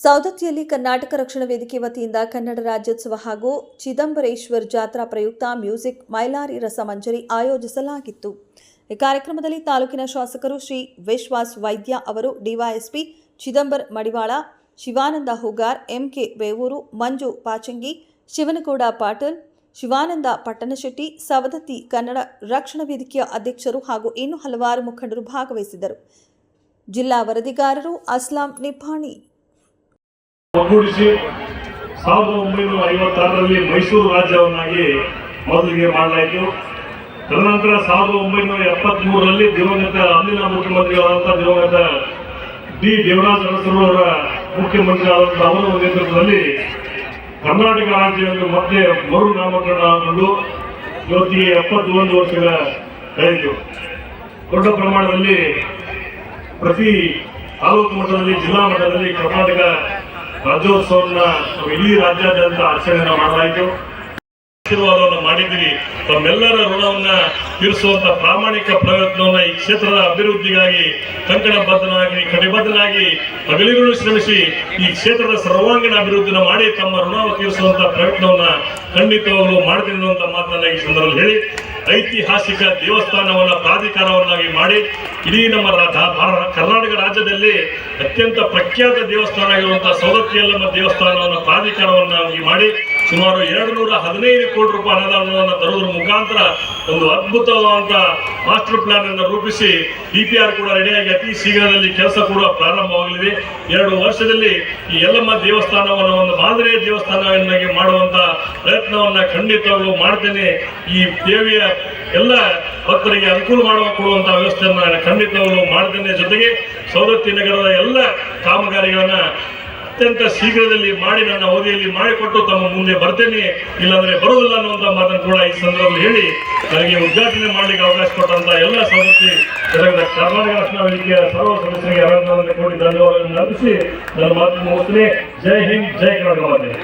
ಸೌದತ್ತಿಯಲ್ಲಿ ಕರ್ನಾಟಕ ರಕ್ಷಣಾ ವೇದಿಕೆ ವತಿಯಿಂದ ಕನ್ನಡ ರಾಜ್ಯೋತ್ಸವ ಹಾಗೂ ಚಿದಂಬರೇಶ್ವರ್ ಜಾತ್ರಾ ಪ್ರಯುಕ್ತ ಮ್ಯೂಸಿಕ್ ಮೈಲಾರಿ ರಸಮಂಜರಿ ಆಯೋಜಿಸಲಾಗಿತ್ತು. ಈ ಕಾರ್ಯಕ್ರಮದಲ್ಲಿ ತಾಲೂಕಿನ ಶಾಸಕರು ಶ್ರೀ ವಿಶ್ವಾಸ್ ವೈದ್ಯ ಅವರು, ಡಿವೈಎಸ್ಪಿ ಚಿದಂಬರ್ ಮಡಿವಾಳ, ಶಿವಾನಂದ ಹುಗಾರ್, ಎಂಕೆ ಬೇವೂರು, ಮಂಜು ಪಾಚಂಗಿ, ಶಿವನಗೌಡ ಪಾಟೀಲ್, ಶಿವಾನಂದ ಪಟ್ಟಣಶೆಟ್ಟಿ, ಸವದತ್ತಿ ಕನ್ನಡ ರಕ್ಷಣಾ ವೇದಿಕೆಯ ಅಧ್ಯಕ್ಷರು ಹಾಗೂ ಇನ್ನೂ ಹಲವಾರು ಮುಖಂಡರು ಭಾಗವಹಿಸಿದ್ದರು. ಜಿಲ್ಲಾ ವರದಿಗಾರರು ಅಸ್ಲಾಂ ನಿಪ್ಪಾಣಿ. ಒಗ್ಗೂಡಿಸಿ 1956ರಲ್ಲಿ ಮೈಸೂರು ರಾಜ್ಯವನ್ನಾಗಿ ಮೊದಲಿಗೆ ಮಾಡಲಾಯಿತು. ತದನಂತರ 1973ರಲ್ಲಿ ದಿವಂಗತ ಅಂದಿನ ಮುಖ್ಯಮಂತ್ರಿಗಳಾದಂಥ ದಿವಂಗತ ಡಿ ದೇವರಾಜ ಅರಸರು ಅವರ ಮುಖ್ಯಮಂತ್ರಿ ಆದಂಥ ಅವರ ನೇತೃತ್ವದಲ್ಲಿ ಕರ್ನಾಟಕ ರಾಜ್ಯವನ್ನು ಮತ್ತೆ ಮರು ನಾಮಕರಣಗೊಂಡು ಇವತ್ತಿಗೆ 71 ವರ್ಷಗಳ ಕಳೆಯಿತು. ದೊಡ್ಡ ಪ್ರಮಾಣದಲ್ಲಿ ಪ್ರತಿ ತಾಲೂಕು ಮಟ್ಟದಲ್ಲಿ, ಜಿಲ್ಲಾ ಮಟ್ಟದಲ್ಲಿ ಕರ್ನಾಟಕ ರಾಜ್ಯೋತ್ಸವನ್ನ ಇಡೀ ರಾಜ್ಯಾದ್ಯಂತ ಆಚರಣೆ ಮಾಡಲಾಯಿತು. ಆಶೀರ್ವಾದವನ್ನು ಮಾಡಿದ್ದೀರಿ. ತಮ್ಮೆಲ್ಲರ ಋಣವನ್ನ ತೀರಿಸುವಂತ ಪ್ರಾಮಾಣಿಕ ಪ್ರಯತ್ನವನ್ನ ಈ ಕ್ಷೇತ್ರದ ಅಭಿವೃದ್ಧಿಗಾಗಿ ಕಂಕಣಬದ್ಧನಾಗಿ ಕಟಿಬದ್ಧನಾಗಿ ಹಗಲಿರುಳು ಶ್ರಮಿಸಿ ಈ ಕ್ಷೇತ್ರದ ಸರ್ವಾಂಗೀಣ ಅಭಿವೃದ್ಧಿನ ಮಾಡಿ ತಮ್ಮ ಋಣವನ್ನು ತೀರಿಸುವಂತ ಪ್ರಯತ್ನವನ್ನ ಖಂಡಿತವಾಗಲೂ ಮಾಡ್ತೀನಿ ಅನ್ನುವಂತ ಮಾತನ್ನ ಈ ಸಂದರ್ಭದಲ್ಲಿ ಹೇಳಿ, ಐತಿಹಾಸಿಕ ದೇವಸ್ಥಾನವನ್ನ ಪ್ರಾಧಿಕಾರವನ್ನಾಗಿ ಮಾಡಿ ಇಡೀ ನಮ್ಮ ಕರ್ನಾಟಕ ರಾಜ್ಯದಲ್ಲಿ ಅತ್ಯಂತ ಪ್ರಖ್ಯಾತ ದೇವಸ್ಥಾನ ಆಗಿರುವಂತಹ ಸೌದತ್ತಿ ಯಲ್ಲಮ್ಮ ದೇವಸ್ಥಾನವನ್ನು ಪ್ರಾಧಿಕಾರವನ್ನಾಗಿ ಮಾಡಿ ಸುಮಾರು 215 ಕೋಟಿ ರೂಪಾಯಿ ಅನುದಾನವನ್ನು ತರುವುದರ ಮುಖಾಂತರ ಒಂದು ಅದ್ಭುತವಾದಂತಹ ಮಾಸ್ಟರ್ ಪ್ಲಾನ್ ಅನ್ನು ರೂಪಿಸಿ DPR ಕೂಡ ರೆಡಿಯಾಗಿ ಅತಿ ಶೀಘ್ರದಲ್ಲಿ ಕೆಲಸ ಕೂಡ ಪ್ರಾರಂಭವಾಗಲಿದೆ. 2 ವರ್ಷದಲ್ಲಿ ಈ ಯಲ್ಲಮ್ಮ ದೇವಸ್ಥಾನವನ್ನು ಒಂದು ಮಾದರಿಯ ದೇವಸ್ಥಾನವನ್ನಾಗಿ ಮಾಡುವಂತ ಪ್ರಯತ್ನವನ್ನ ಖಂಡಿತವಾಗಲೂ ಮಾಡ್ತೇನೆ. ಈ ದೇವಿಯ ಎಲ್ಲ ಭಕ್ತರಿಗೆ ಅನುಕೂಲ ಕೊಡುವಂತಹ ವ್ಯವಸ್ಥೆಯನ್ನು ಖಂಡಿತವಾಗಲೂ ಮಾಡ್ತೇನೆ. ಜೊತೆಗೆ ಸೌದತ್ತಿ ನಗರದ ಎಲ್ಲ ಕಾಮಗಾರಿಗಳನ್ನ ಅತ್ಯಂತ ಶೀಘ್ರದಲ್ಲಿ ಮಾಡಿ ನನ್ನ ಅವಧಿಯಲ್ಲಿ ಮಾಡಿಕೊಟ್ಟು ತಮ್ಮ ಮುಂದೆ ಬರ್ತೇನೆ, ಇಲ್ಲಾಂದ್ರೆ ಬರುವುದಿಲ್ಲ ಅನ್ನುವಂಥ ಮಾತನ್ನು ಕೂಡ ಈ ಸಂದರ್ಭದಲ್ಲಿ ಹೇಳಿ ನನಗೆ ಉದ್ಘಾಟನೆ ಮಾಡಲಿಕ್ಕೆ ಅವಕಾಶ ಕೊಟ್ಟಂತ ಎಲ್ಲ ಸದಸ್ಯ ಕರ್ನಾಟಕ ರಕ್ಷಣಾ ವೇದಿಕೆಯ ಸರ್ವ ಸದಸ್ಯರಿಗೆ ಅಭಿನಂದನೆ ಕೊಡಿ ಧನ್ಯವಾದಗಳನ್ನು ಅರ್ಪಿಸಿ ನನ್ನ ಮಾತನ್ನು ಮುಗಿಸ್ತೇನೆ. ಜೈ ಹಿಂದ್, ಜೈ ಕರ್ನಾಟಕ.